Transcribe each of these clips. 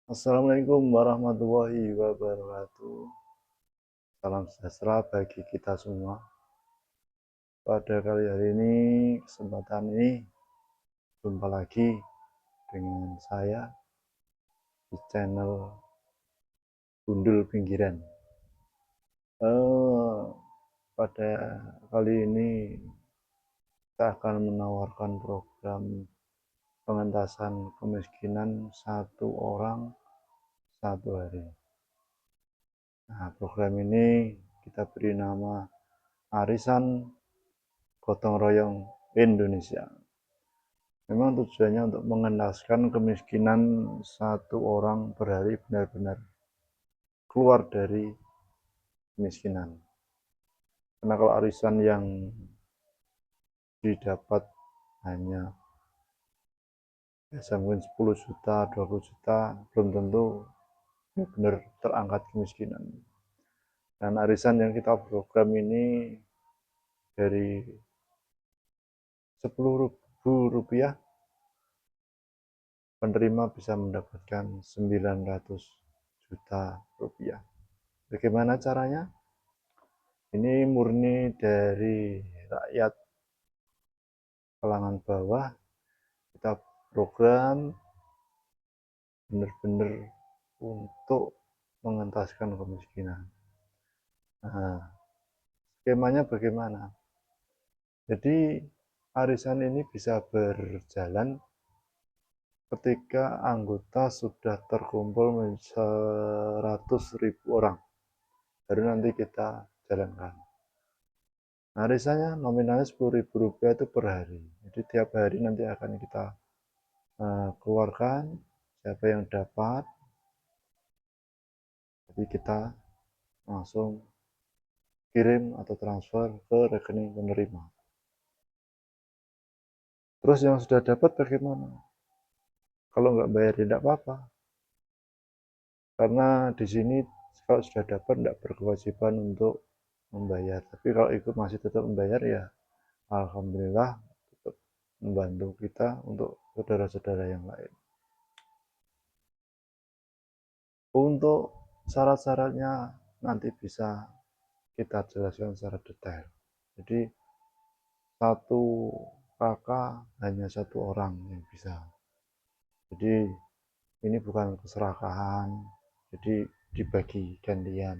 Assalamualaikum warahmatullahi wabarakatuh. Salam sejahtera bagi kita semua. Pada kali hari ini, kesempatan ini, jumpa lagi dengan saya di channel Gundul Pinggiran. Pada kali ini, kita akan menawarkan program pengentasan kemiskinan satu orang satu hari. Nah, program ini kita beri nama Arisan Gotong Royong Indonesia. Memang tujuannya untuk mengentaskan kemiskinan satu orang per hari benar-benar keluar dari kemiskinan. Karena kalau arisan yang didapat hanya biasa mungkin 10 juta, 20 juta, belum tentu benar terangkat kemiskinan. Dan arisan yang kita program ini dari 10.000 rupiah, penerima bisa mendapatkan 900 juta rupiah. Bagaimana caranya? Ini murni dari rakyat kalangan bawah. Kita program benar-benar untuk mengentaskan kemiskinan. Nah, skemanya bagaimana? Jadi arisan ini bisa berjalan ketika anggota sudah terkumpul 100.000 orang. Baru nanti kita jalankan. Nah, arisannya nominalnya 10.000 rupiah itu per hari. Jadi tiap hari nanti akan kita keluarkan siapa yang dapat, jadi kita langsung kirim atau transfer ke rekening penerima. Terus yang sudah dapat bagaimana? Kalau nggak bayar tidak apa-apa, karena di sini kalau sudah dapat tidak berkewajiban untuk membayar. Tapi kalau ikut masih tetap membayar, ya alhamdulillah tetap membantu kita untuk saudara-saudara yang lain. Untuk syarat-syaratnya nanti bisa kita jelaskan secara detail. Jadi satu kakak hanya satu orang yang bisa. Jadi ini bukan keserakahan, jadi dibagi gantian.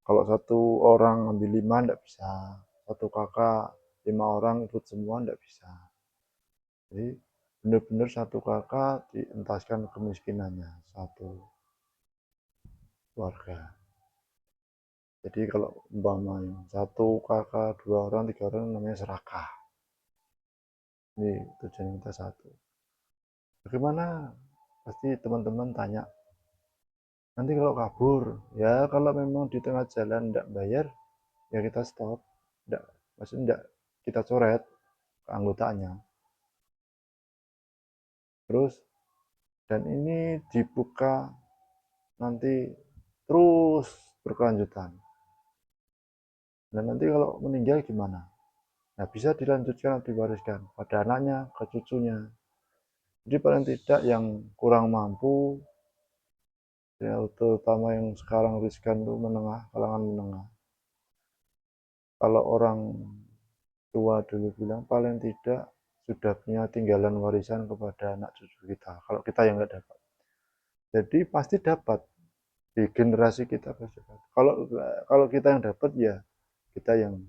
Kalau satu orang ambil 5 tidak bisa, satu kakak 5 orang ikut semua tidak bisa. Jadi benar-benar satu kakak dientaskan kemiskinannya satu keluarga. Jadi kalau umpamanya satu kakak 2 orang 3 orang namanya serakah. Ini tujuan kita satu. Bagaimana? Pasti teman-teman tanya, nanti kalau kabur, ya kalau memang di tengah jalan tidak bayar, ya kita stop. Tidak, maksudnya tidak kita coret ke anggotanya. Terus, dan ini dibuka nanti terus berkelanjutan. Dan nanti kalau meninggal gimana? Nah, bisa dilanjutkan atau diwariskan pada anaknya, ke cucunya. Jadi paling tidak yang kurang mampu, ya, terutama yang sekarang riskan itu menengah, kalangan menengah. Kalau orang tua dulu bilang paling tidak sudah punya tinggalan warisan kepada anak cucu kita, kalau kita yang nggak dapat. Jadi pasti dapat di generasi kita pasti dapat. Kalau kita yang dapat, ya kita yang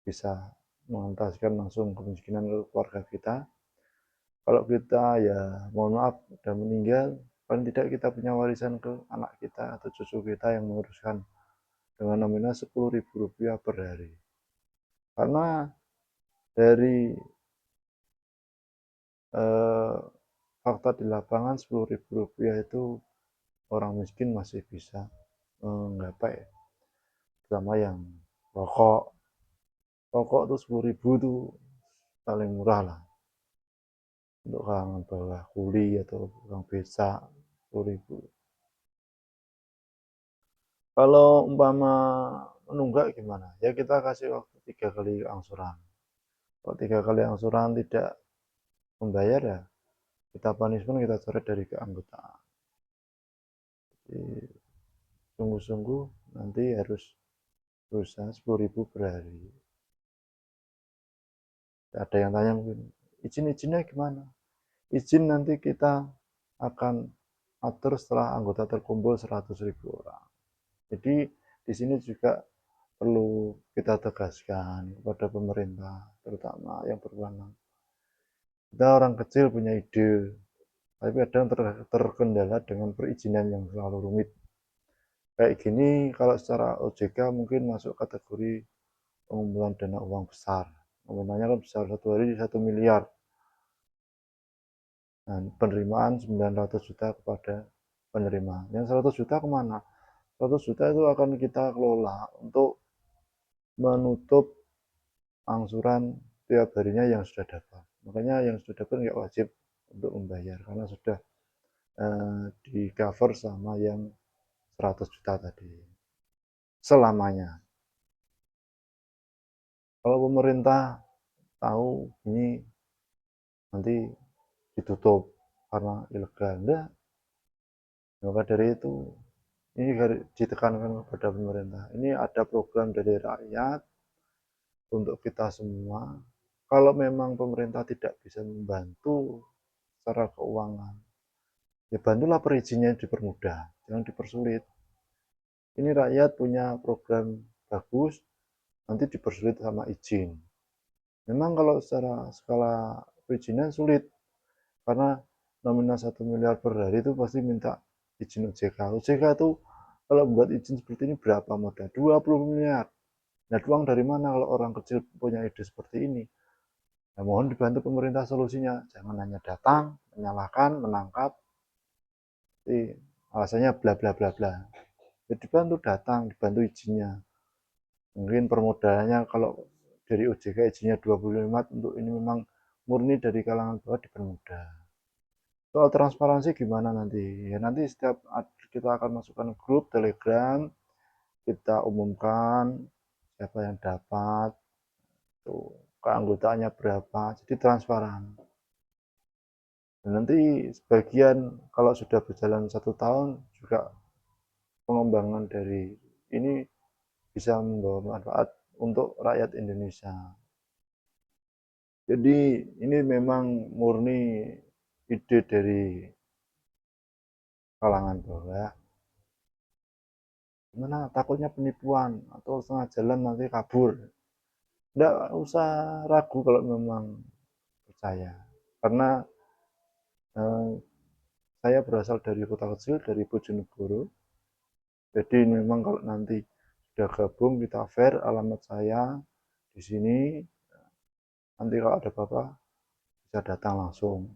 bisa mengentaskan langsung kemiskinan ke keluarga kita. Kalau kita ya mohon maaf sudah meninggal, paling tidak kita punya warisan ke anak kita atau cucu kita yang menguruskan dengan nominal 10.000 rupiah per hari. Karena dari fakta di lapangan 10.000 rupiah itu orang miskin masih bisa menggapai, terutama yang rokok. Rokok tuh 10.000 tuh paling murah lah untuk kalangan bawah, kuli atau orang beca 10.000. Kalau umpama menunggak gimana? Ya kita kasih waktu 3 kali angsuran. Kalau 3 kali angsuran tidak membayar, ya kita punishment, kita coret dari keanggotaan. sungguh-sungguh nanti harus berusaha 10.000 per hari. Ada yang tanya mungkin, izin-izinnya gimana? Izin nanti kita akan atur setelah anggota terkumpul 100.000 orang. Jadi di sini juga perlu kita tegaskan kepada pemerintah, terutama yang berwenang. Kita orang kecil punya ide, tapi kadang terkendala dengan perizinan yang selalu rumit. Kayak gini, kalau secara OJK mungkin masuk kategori pengumpulan dana uang besar. Nominalnya kan besar, satu hari 1 miliar. Nah, penerimaan 900 juta kepada penerima. Yang 100 juta kemana? 100 juta itu akan kita kelola untuk menutup angsuran tiap harinya yang sudah dapat. Makanya yang sudah dapat nggak wajib untuk membayar karena sudah di cover sama yang 100 juta tadi selamanya. Kalau pemerintah tahu ini nanti ditutup karena ilegal, enggak. Maka dari itu ini ditekankan kepada pemerintah. Ini ada program dari rakyat untuk kita semua. Kalau memang pemerintah tidak bisa membantu secara keuangan, ya bantulah perizinnya dipermudah, jangan dipersulit. Ini rakyat punya program bagus, nanti dipersulit sama izin. Memang kalau secara skala perizinan sulit, karena nominal 1 miliar per hari itu pasti minta izin OJK. OJK itu kalau buat izin seperti ini berapa modal? 20 miliar. Nah, uang dari mana kalau orang kecil punya ide seperti ini? Nah, mohon dibantu pemerintah solusinya. Jangan hanya datang, menyalahkan, menangkap, alasannya bla bla bla bla. Jadi dibantu datang, dibantu izinnya. Mungkin permodalannya kalau dari OJK izinnya 25 untuk ini memang murni dari kalangan bawah dipermudah. Soal transparansi gimana nanti? Ya nanti setiap kita akan masukkan grup Telegram, kita umumkan siapa yang dapat, tuh keanggotaannya berapa, jadi transparan. Dan nanti sebagian kalau sudah berjalan 1 tahun juga pengembangan dari ini bisa membawa manfaat untuk rakyat Indonesia. Jadi ini memang murni ide dari kalangan bawah. Gimana takutnya penipuan atau setengah jalan nanti kabur. Tidak usah ragu kalau memang percaya. Karena eh, saya berasal dari kota kecil, dari Bojonegoro. Jadi memang kalau nanti sudah gabung kita fair alamat saya di sini. Nanti kalau ada apa-apa bisa datang langsung.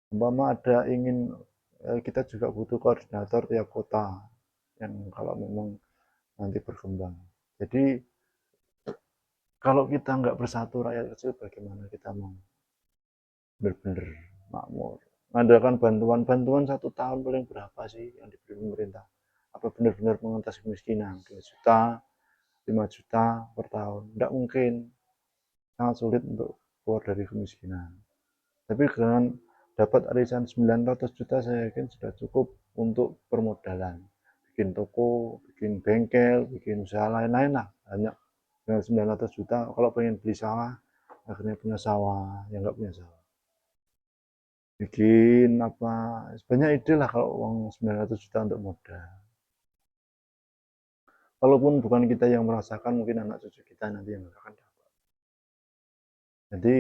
Umpama ada ingin kita juga butuh koordinator tiap kota yang kalau memang nanti berkembang. Jadi kalau kita nggak bersatu rakyat kecil bagaimana kita mau benar-benar makmur? Mengadakan bantuan 1 tahun paling berapa sih yang diberi pemerintah? Apa benar-benar mengatasi kemiskinan 2 juta, 5 juta per tahun? Tidak mungkin, sangat sulit untuk keluar dari kemiskinan. Tapi dengan dapat arisan 900 juta saya yakin sudah cukup untuk permodalan. Bikin toko, bikin bengkel, bikin usaha lain-lain lah. Banyak dengan 900 juta kalau pengen beli sawah, akhirnya punya sawah, yang nggak punya sawah. Bikin apa, banyak ide lah kalau uang 900 juta untuk modal. Walaupun bukan kita yang merasakan, mungkin anak cucu kita nanti yang akan dapat. Jadi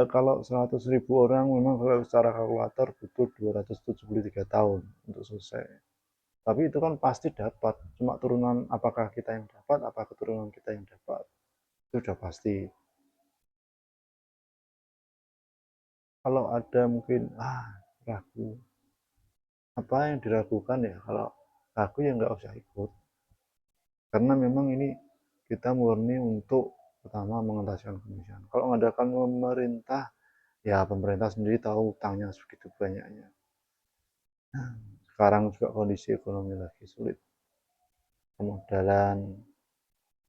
kalau 100.000 orang memang kalau secara kalkulator butuh 273 tahun untuk selesai. Tapi itu kan pasti dapat, cuma turunan apakah kita yang dapat, apa keturunan kita yang dapat, itu sudah pasti. Kalau ada mungkin ragu, apa yang diragukan ya? Kalau ragu ya nggak usah ikut, karena memang ini kita murni untuk pertama mengentaskan kemiskinan. Kalau mengadakan pemerintah, ya pemerintah sendiri tahu utangnya segitu banyaknya. Sekarang juga kondisi ekonomi lagi sulit, pemodalan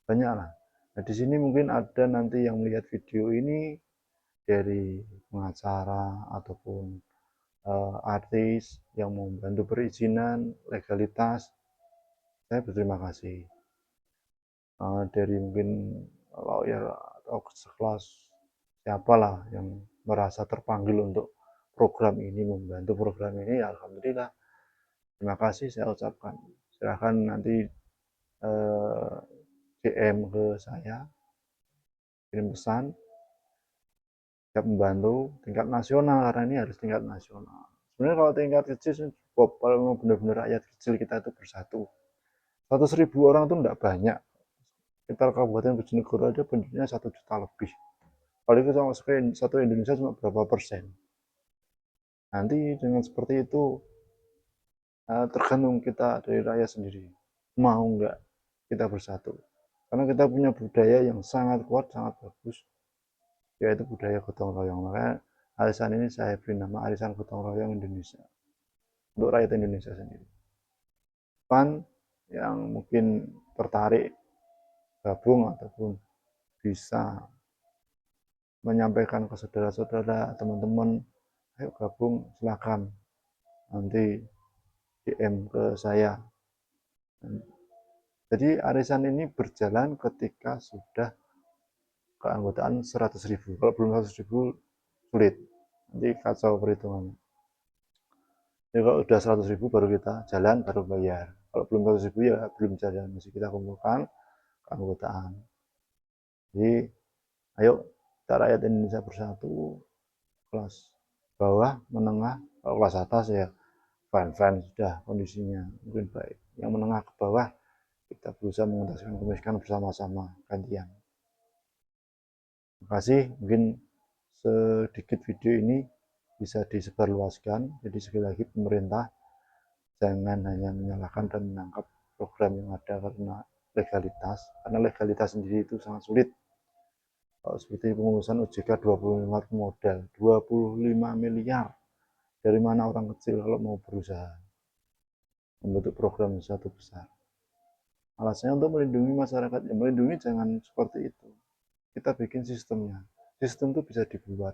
banyak lah. Nah di sini mungkin ada nanti yang melihat video ini dari pengacara ataupun artis yang membantu perizinan, legalitas, saya berterima kasih. Dari mungkin lawyer atau sekelas siapalah yang merasa terpanggil untuk program ini, membantu program ini, alhamdulillah. Terima kasih saya ucapkan. Silahkan nanti DM ke saya, kirim pesan, siap membantu tingkat nasional, karena ini harus tingkat nasional. Sebenarnya kalau tingkat kecil, kalau mau benar-benar rakyat kecil kita itu bersatu, 100.000 orang itu enggak banyak. Kita Kabupaten Bojonegoro aja penduduknya 1 juta lebih. Kalau itu sama sekali satu Indonesia cuma berapa persen. Nanti dengan seperti itu tergantung kita dari rakyat sendiri, mau nggak kita bersatu. Karena kita punya budaya yang sangat kuat, sangat bagus, yaitu budaya gotong royong. Makanya arisan ini saya beri nama Arisan Gotong Royong Indonesia, untuk rakyat Indonesia sendiri. Pan yang mungkin tertarik gabung ataupun bisa menyampaikan ke saudara-saudara, teman-teman, ayo gabung, silakan. Nanti DM ke saya. Jadi arisan ini berjalan ketika sudah keanggotaan 100.000. Kalau belum 100.000 sulit, nanti kacau perhitungannya. Jadi kalau udah 100.000 baru kita jalan, baru bayar. Kalau belum 100.000 ya belum jalan, masih kita kumpulkan keanggotaan. Jadi ayo kita rakyat Indonesia bersatu, kelas bawah, menengah, kalau kelas atas ya fine-fine sudah kondisinya mungkin baik. Yang menengah ke bawah kita berusaha mengentaskan kemiskinan bersama-sama, gantian. Terima kasih, mungkin sedikit video ini bisa disebarluaskan. Jadi sekali lagi pemerintah jangan hanya menyalahkan dan menangkap program yang ada karena legalitas, karena legalitas sendiri itu sangat sulit. Kalau seperti pengurusan OJK 25 modal 25 miliar, dari mana orang kecil kalau mau berusaha membentuk program satu besar. Alasannya untuk melindungi masyarakat, ya melindungi jangan seperti itu. Kita bikin sistemnya. Sistem itu bisa dibuat,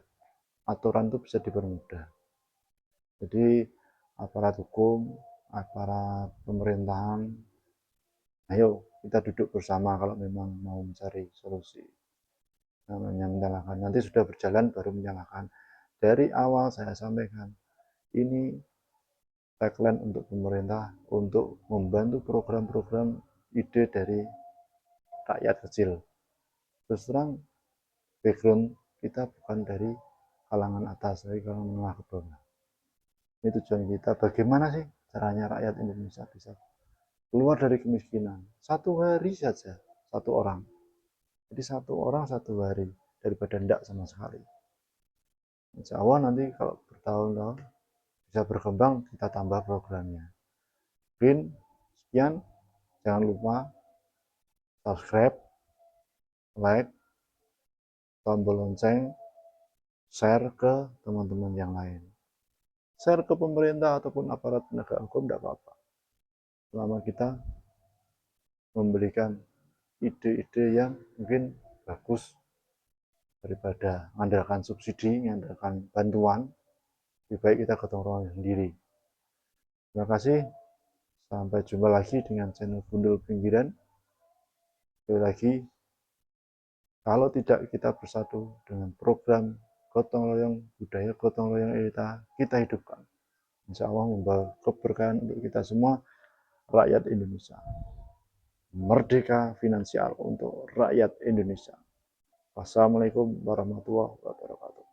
aturan itu bisa dipermudah. Jadi aparat hukum, aparat pemerintahan, ayo kita duduk bersama kalau memang mau mencari solusi. Namanya menyalahkan, nanti sudah berjalan baru menyalahkan. Dari awal saya sampaikan, ini tagline untuk pemerintah untuk membantu program-program ide dari rakyat kecil. Terus terang, background kita bukan dari kalangan atas, dari kalangan menengah ke bawah. Ini tujuan kita, bagaimana sih caranya rakyat Indonesia bisa keluar dari kemiskinan. Satu hari saja, satu orang. Jadi satu orang satu hari, daripada enggak sama sekali. Insya Allah nanti kalau bertahun-tahun bisa berkembang, kita tambah programnya. Mungkin sekian, jangan lupa subscribe, like, tombol lonceng, share ke teman-teman yang lain. Share ke pemerintah ataupun aparat penegak hukum tidak apa-apa. Selama kita memberikan ide-ide yang mungkin bagus daripada mengandalkan subsidi, mengandalkan bantuan, lebih baik kita gotong royong sendiri. Terima kasih. Sampai jumpa lagi dengan channel Gundul Pinggiran. Sekali lagi, kalau tidak kita bersatu dengan program gotong royong, budaya gotong royong kita hidupkan, insya Allah membawa keberkahan untuk kita semua, rakyat Indonesia. Merdeka finansial untuk rakyat Indonesia. Wassalamualaikum warahmatullahi wabarakatuh.